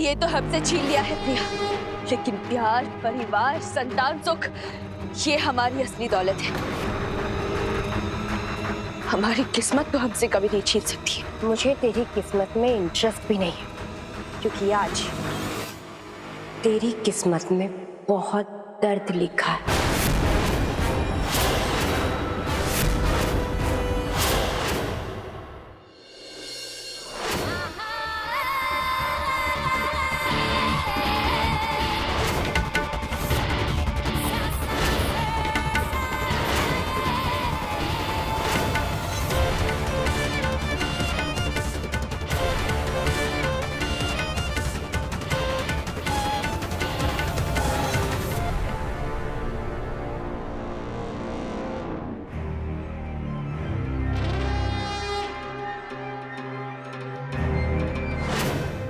ये तो हमसे छीन लिया है प्रिया, लेकिन प्यार, परिवार, संतान, सुख, ये हमारी असली दौलत है। हमारी किस्मत तो हमसे कभी नहीं छीन सकती है। मुझे तेरी किस्मत में इंटरेस्ट भी नहीं है, क्योंकि आज तेरी किस्मत में बहुत दर्द लिखा है।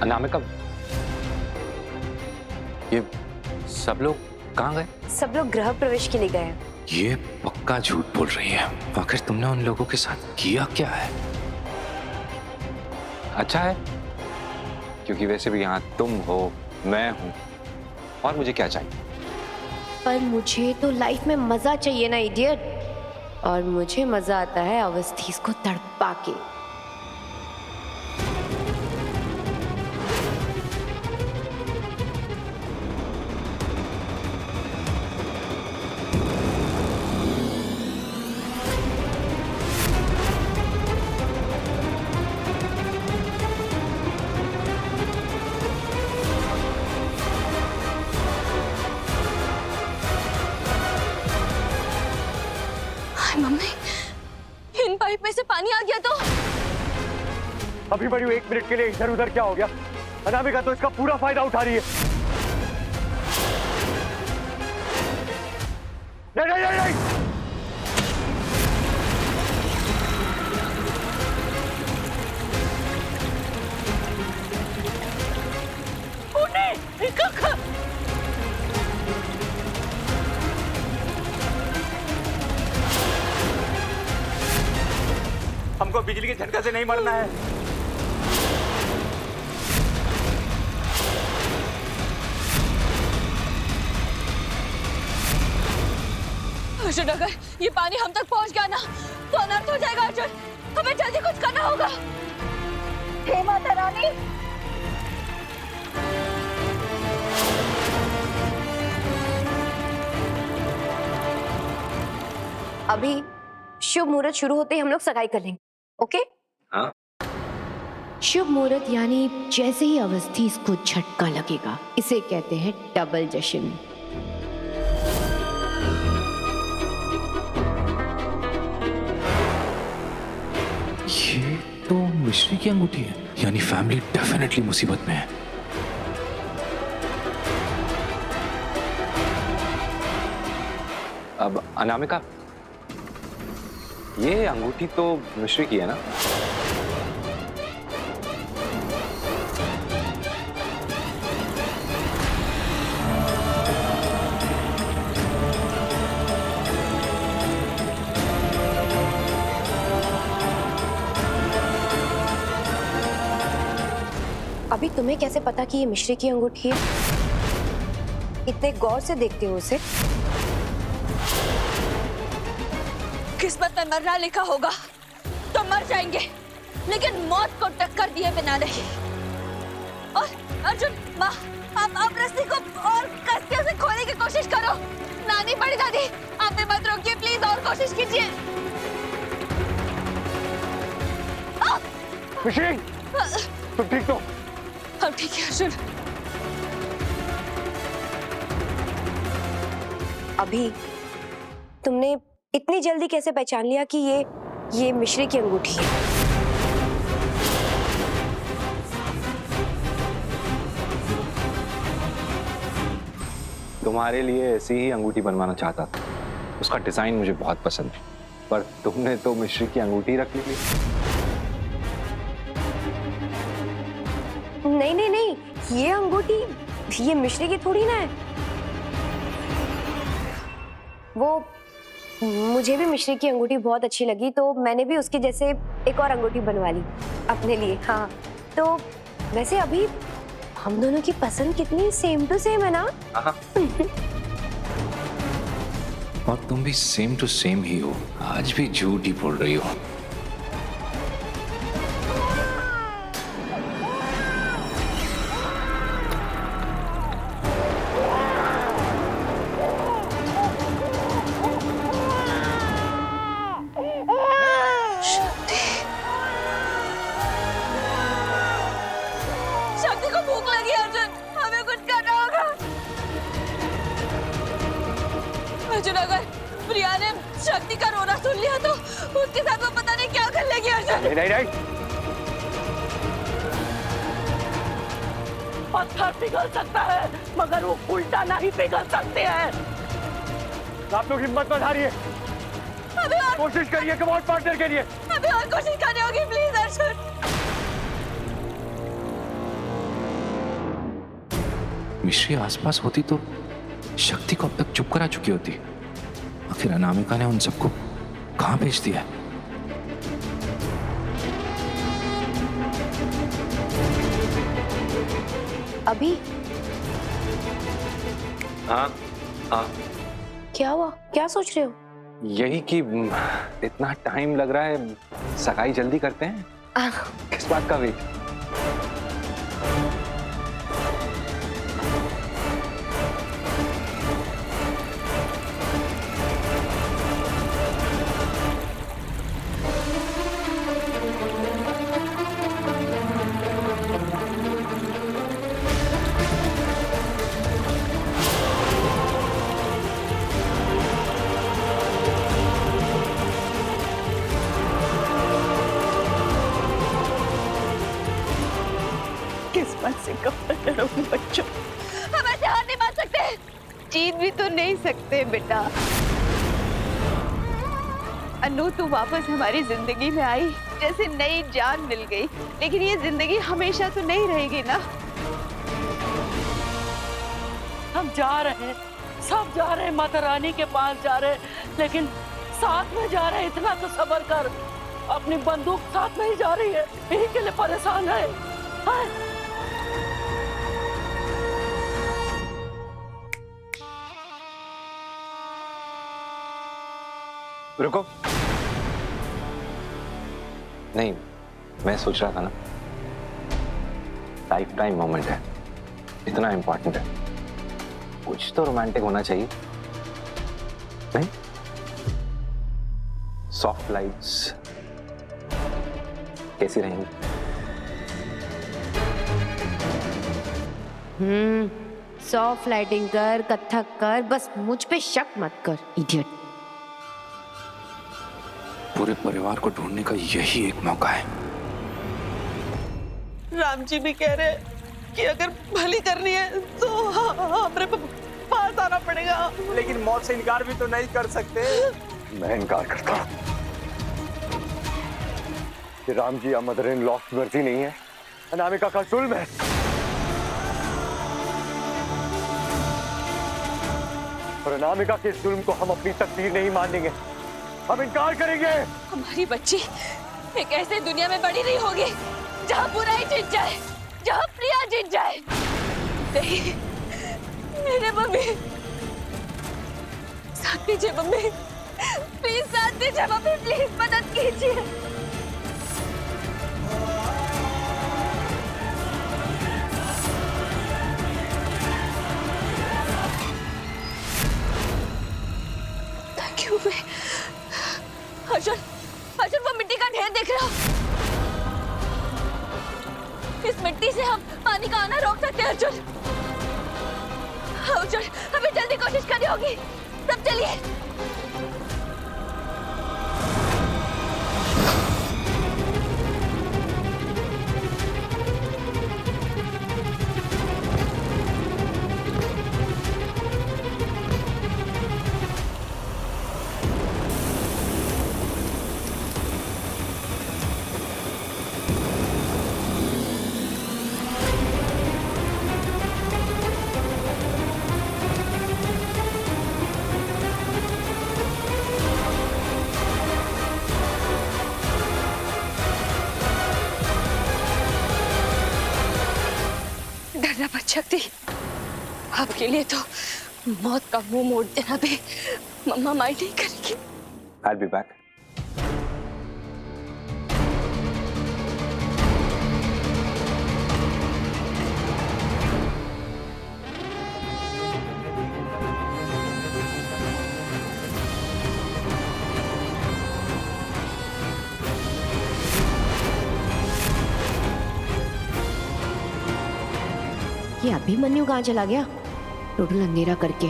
अनामिका, ये सब लोग कहाँ गए? सब लोग गृह प्रवेश के लिए गए हैं। ये पक्का झूठ बोल रही है। आखिर तुमने उन लोगों के साथ किया क्या है? अच्छा है, क्योंकि वैसे भी यहाँ तुम हो, मैं हूँ, और मुझे क्या चाहिए? पर मुझे तो लाइफ में मजा चाहिए ना इडियट, और मुझे मजा आता है अवस्थी को तड़पा के। मम्मी, इन पाइप में से पानी आ गया तो? अभी बड़ी 1 मिनट के लिए इधर उधर क्या हो गया? अनामिका तो इसका पूरा फायदा उठा रही है। नहीं नहीं नहीं नहीं, हमको बिजली के झटका से नहीं मरना है। अर्जुन, अगर ये पानी हम तक पहुंच गया ना तो अनर्थ हो जाएगा। अर्जुन, हमें जल्दी कुछ करना होगा। हे माता रानी, अभी शुभ मुहूर्त शुरू होते ही हम लोग सगाई कर लेंगे, ओके? हाँ? शुभ मुहूर्त यानी जैसे ही अवस्थी इसको झटका लगेगा, इसे कहते हैं डबल जश्न। ये तो मिश्री की अंगूठी है, यानी फैमिली डेफिनेटली मुसीबत में है। अब अनामिका, ये अंगूठी तो मिश्री की है ना? अभी तुम्हें कैसे पता कि ये मिश्री की अंगूठी है? इतने गौर से देखते हो उसे। किस्मत में मरना लिखा होगा तो मर जाएंगे, लेकिन मौत को टक्कर दिए बिना नहीं। और अर्जुन, माँ, आप रस्सी को और कस से खोलने की कोशिश करो। नानी, बड़ी दादी, आप भी मत रोकिए प्लीज, और कोशिश कीजिए। मिश्री, तुम ठीक तो? हम ठीक है अर्जुन। अभी तुमने इतनी जल्दी कैसे पहचान लिया कि ये मिश्री की अंगूठी है? तुम्हारे लिए ऐसी ही अंगूठी बनवाना चाहता था। उसका डिजाइन मुझे बहुत पसंद है, पर तुमने तो मिश्री की अंगूठी रख ली। नहीं नहीं नहीं, ये अंगूठी ये मिश्री की थोड़ी ना है। वो मुझे भी मिश्री की अंगूठी बहुत अच्छी लगी, तो मैंने भी उसके जैसे एक और अंगूठी बनवा ली अपने लिए। हाँ, तो वैसे अभी हम दोनों की पसंद कितनी सेम टू सेम है ना। हाँ। और तुम भी सेम टू सेम ही हो, आज भी झूठ ही बोल रही हो। शक्ति को भूख लगी है अर्जुन, हमें कुछ करना होगा। अर्जुन, अगर प्रिया ने शक्ति का रोना सुन लिया तो उसके साथ वो पता नहीं क्या कर लेगी। अर्जुन, नहीं नहीं नहीं, पत्थर पिघल सकता है मगर वो उल्टा नहीं पिघल सकते हैं। आप लोग हिम्मत मत हारिए, अभी और कोशिश करिए कमांड पार्टनर के लिए। अभी और कोशिश करनी होगी, प्लीज अर्जुन। मिश्री आसपास होती तो शक्ति को अब तक चुप करा चुकी होती। आखिर अनामिका ने उन सबको कहां भेज दिया? अभी हाँ हाँ, क्या हुआ, क्या सोच रहे हो? यही कि इतना टाइम लग रहा है, सगाई जल्दी करते हैं। किस बात का वेट? किस्मत से कपड़ा करो बच्चों, हम ऐसे हार नहीं मान सकते। जीत भी तो नहीं सकते बेटा। अनु, तू वापस हमारी जिंदगी में आई, जैसे नई जान मिल गई। लेकिन ये जिंदगी हमेशा तो नहीं रहेगी ना। हम जा रहे हैं, सब जा रहे हैं, माता रानी के पास जा रहे हैं, लेकिन साथ में जा रहे हैं। इतना तो सब्र कर, अपनी बंदूक साथ में ही जा रही है, यही के लिए परेशान है। हाँ? रुको, नहीं, मैं सोच रहा था ना, लाइफ टाइम मोमेंट है, इतना इंपॉर्टेंट है, कुछ तो रोमांटिक होना चाहिए, नहीं? सॉफ्ट लाइट्स कैसी रहेंगी? सॉफ्ट लाइटिंग कर, कथक कर, बस मुझ पे शक मत कर, इडियट। पूरे परिवार को ढूंढने का यही एक मौका है। राम जी भी कह रहे हैं कि अगर भली करनी है तो हमारे पास आना पड़ेगा। लेकिन मौत से इनकार भी तो नहीं कर सकते। मैं इनकार करता हूं कि राम जी या मदर इन लॉ की मर्जी नहीं है, अनामिका का जुल्म है। और अनामिका के जुल्म को हम अपनी तकदीर नहीं मानेंगे, हम इनकार करेंगे। हमारी बच्ची एक ऐसे दुनिया में बड़ी नहीं होगी जहाँ बुराई जीत जाए, जहाँ प्रिया जीत जाए। नहीं, मेरे मम्मी, साथ दीजिए मम्मी, प्लीज साथ दीजिए मम्मी, प्लीज मदद कीजिए। Thank you. अर्जुन, अर्जुन, वो मिट्टी का ढेर देख रहा हो? इस मिट्टी से हम पानी का आना रोक सकते हैं अर्जुन। अर्जुन, हमें जल्दी कोशिश करनी होगी। सब चलिए। आपके लिए तो मौत का मुंह मोड़ देना भी मम्मा माइंड नहीं करेगी। I'll be back. ये अभिमन्यु कहाँ चला गया टोटल अंधेरा करके?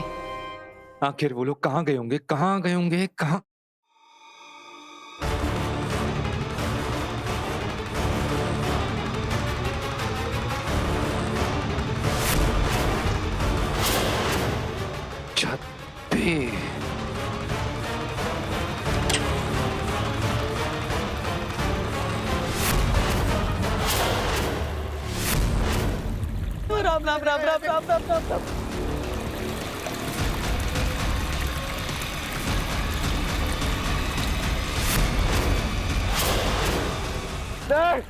आखिर वो लोग कहाँ गए होंगे, कहाँ गए होंगे, कहाँ? छत पे। राम राम राम राम राम राम राम राम। नहीं!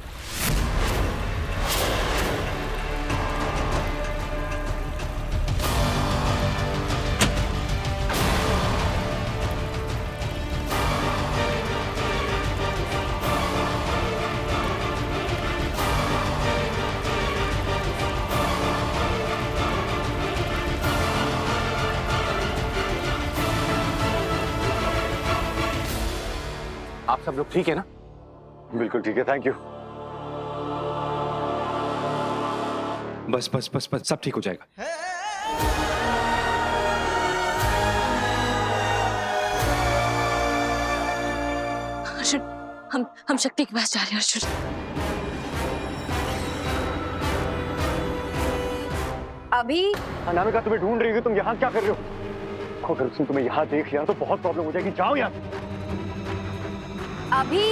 आप सब लोग ठीक है ना? बिल्कुल ठीक है, थैंक यू। बस बस बस बस, सब ठीक हो जाएगा। अर्जुन, हम शक्ति के पास जा रहे हैं अर्जुन। अभी अनामिका तुम्हें ढूंढ रही है, तुम यहाँ क्या कर रहे हो? अगर उसने तुम्हें यहाँ देख लिया तो बहुत प्रॉब्लम हो जाएगी, जाओ यहाँ से। अभी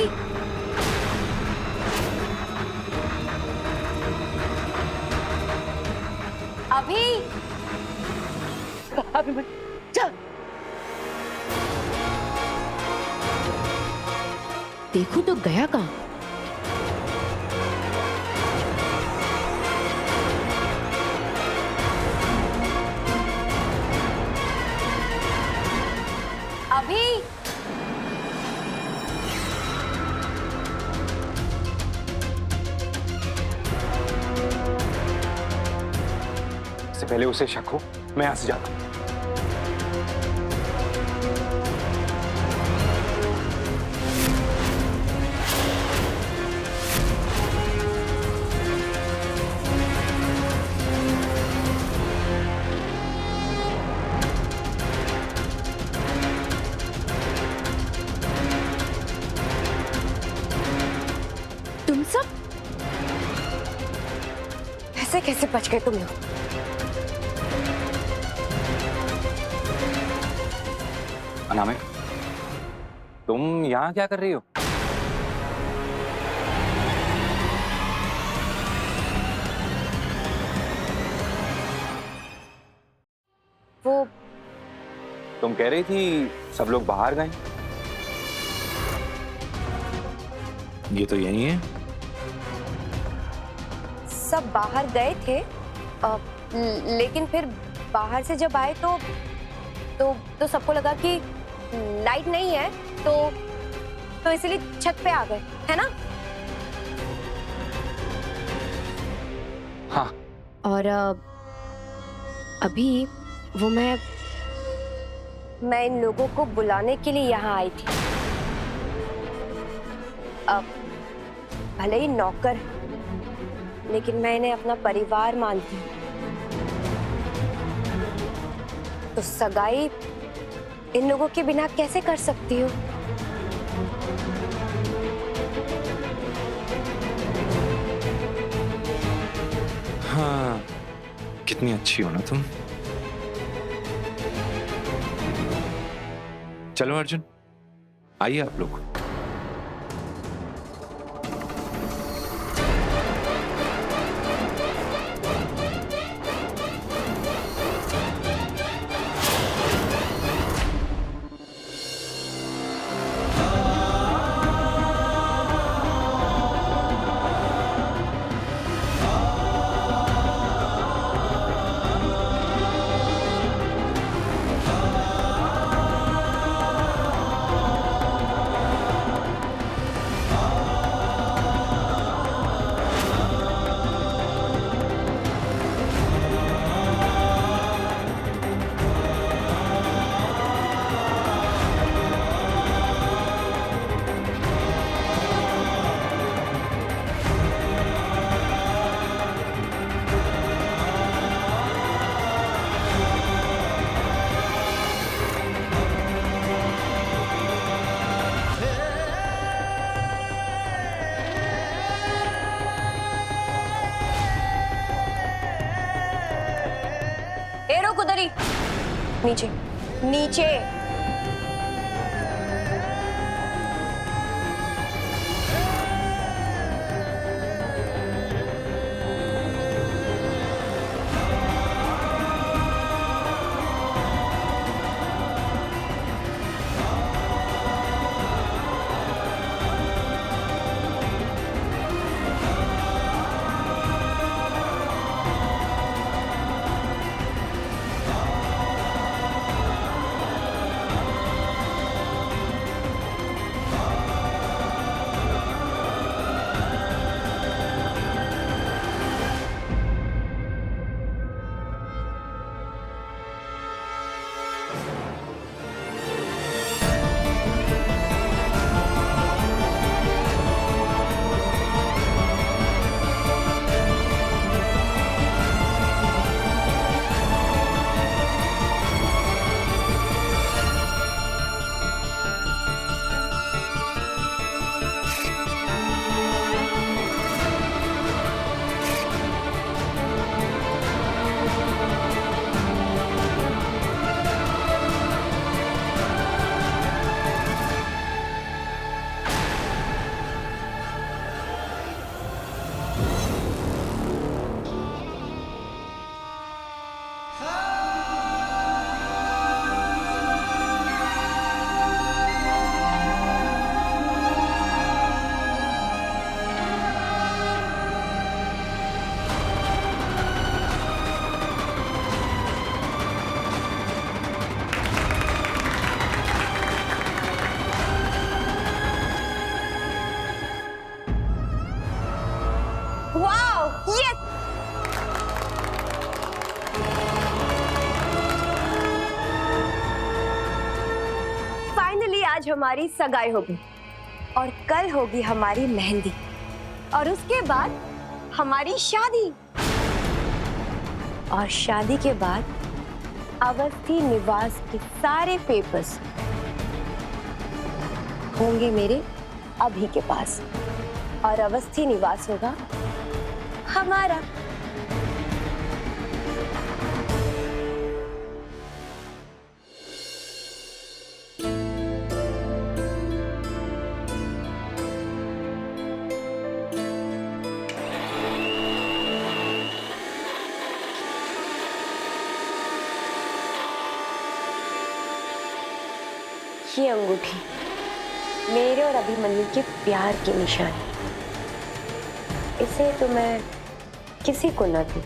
अभी अभी मैं चल। देखूं तो गया कहाँ? अभी इससे पहले उसे शक हो, मैं यहाँ से जाता हूँ। तुम सब ऐसे कैसे बच गए तुम लोग? अनामिक, तुम यहाँ क्या कर रही हो? वो तुम कह रही थी सब लोग बाहर गए। ये तो यही है। सब बाहर गए थे, लेकिन फिर बाहर से जब आए तो सबको लगा कि लाइट नहीं है, तो इसलिए छत पे आ गए, है ना? हाँ। और अभी वो मैं इन लोगों को बुलाने के लिए यहाँ आई थी। अब भले ही नौकर, लेकिन मैं इन्हें अपना परिवार मानती हूँ। तो सगाई इन लोगों के बिना कैसे कर सकती हूँ? हाँ, कितनी अच्छी हो ना तुम। चलो अर्जुन, आइए आप लोग। रुक उधर ही, नीचे नीचे। Wow, yes! फाइनली आज हमारी सगाई होगी और कल होगी हमारी मेहंदी और उसके बाद हमारी शादी और शादी के बाद अवस्थी निवास के सारे पेपर्स होंगे मेरे अभी के पास और अवस्थी निवास होगा हमारा। ये अंगूठी मेरे और अभिमन्यु के प्यार की निशानी, इसे तो मैं किसी को ना दूं।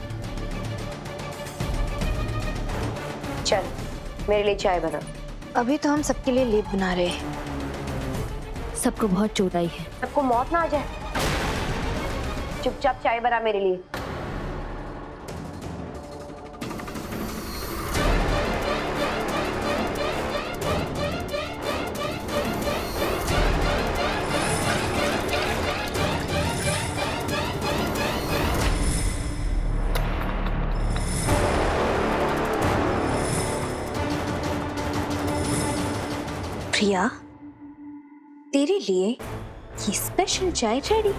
चल मेरे लिए चाय बना। अभी तो हम सबके लिए लेप बना रहे हैं। सबको बहुत चोट आई है। सबको मौत ना आ जाए। चुपचाप चाय बना मेरे लिए। प्रिया, तेरे लिए ये स्पेशल चाय रेडी।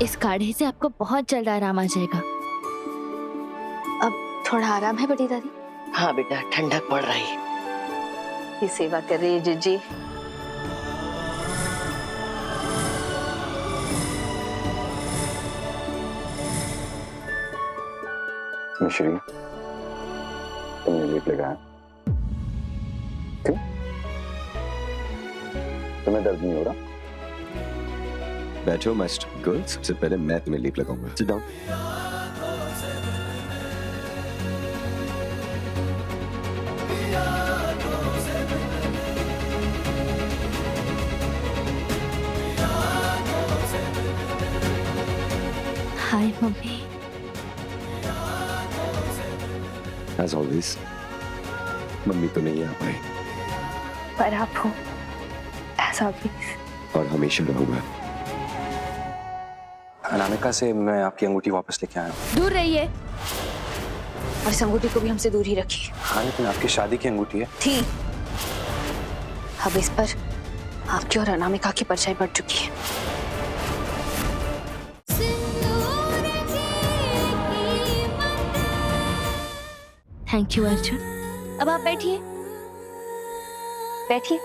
इस काढ़े से आपको बहुत जल्द आराम आ जाएगा। अब थोड़ा आराम है बड़ी दादी? हाँ बेटा, ठंडक पड़ रही है। ये सेवा कर रही है जीजी। मिश्री, तुमने लेप लगाया? क्यों? तुम्हें दर्द नहीं हो रहा? बैठो मास्टर गर्ल, सबसे पहले मैं तुम्हें लेप लगाऊंगा। Sit down. Hi mummy. As always, mummy तो नहीं आ पाई, पर आप हो as always। और हमेशा रहूंगा। अनामिका से मैं आपकी अंगूठी वापस लेके आया हूँ। दूर रहिए और इस अंगूठी को भी हमसे दूर ही रखिए। हाँ, लेकिन आपकी शादी की अंगूठी है। थी, अब इस पर आपकी और अनामिका की परछाई पड़ चुकी है। Thank you Arjun. अब आप बैठिए। बैठिए।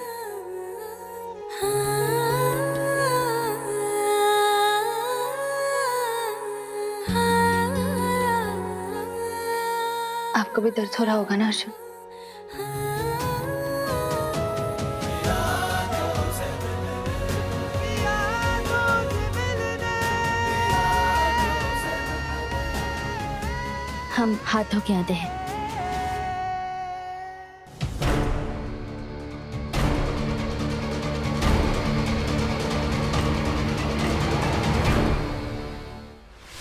आपको भी दर्द हो रहा होगा ना अर्जुन? हम हाथ धो के आते हैं।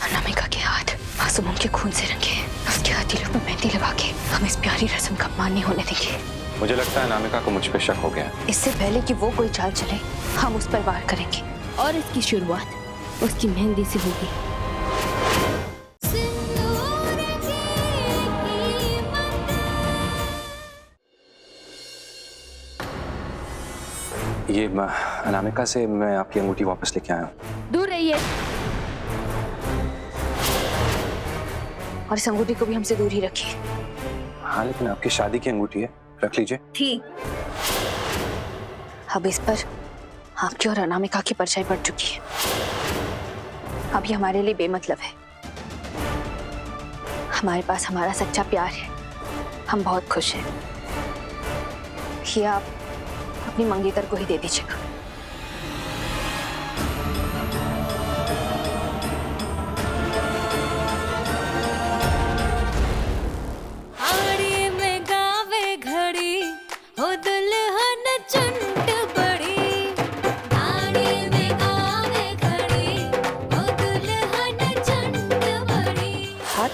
अनामिका के हाथ मासूमों के खून से रंगे हैं। उसके हथेलियों में मेहंदी लगा के हम इस प्यारी रस्म का मान नहीं होने देंगे। मुझे लगता है अनामिका को मुझ पे शक हो गया। इससे पहले कि वो कोई चाल चले, हम उस पर वार करेंगे। और इसकी शुरुआत उसकी मेहंदी से होगी। ये अनामिका से मैं आपकी अंगूठी वापस लेके आया हूँ। दूर रहिए। और इस अंगूठी को भी हमसे दूर ही रखिए। हाँ, लेकिन आपकी शादी की अंगूठी है, रख लीजिए। ठीक। अब इस पर आपकी और अनामिका की परछाई पड़ चुकी है। अब ये हमारे लिए बेमतलब है। हमारे पास हमारा सच्चा प्यार है। हम बहुत खुश हैं। ये आप अपनी मंगेतर को ही दे दीजिएगा।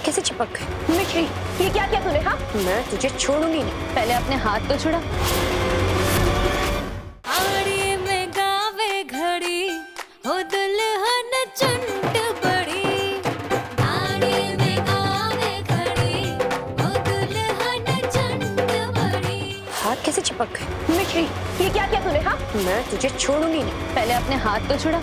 कैसे चिपक गए? मिश्री, ये क्या किया तूने? हाँ, मैं तुझे छोड़ूंगी नहीं। पहले अपने हाथ तो छुड़ा। हाथ कैसे चिपक गए? मिश्री, ये क्या किया तूने? हाँ, मैं तुझे छोड़ूंगी नहीं। पहले अपने हाथ तो छुड़ा।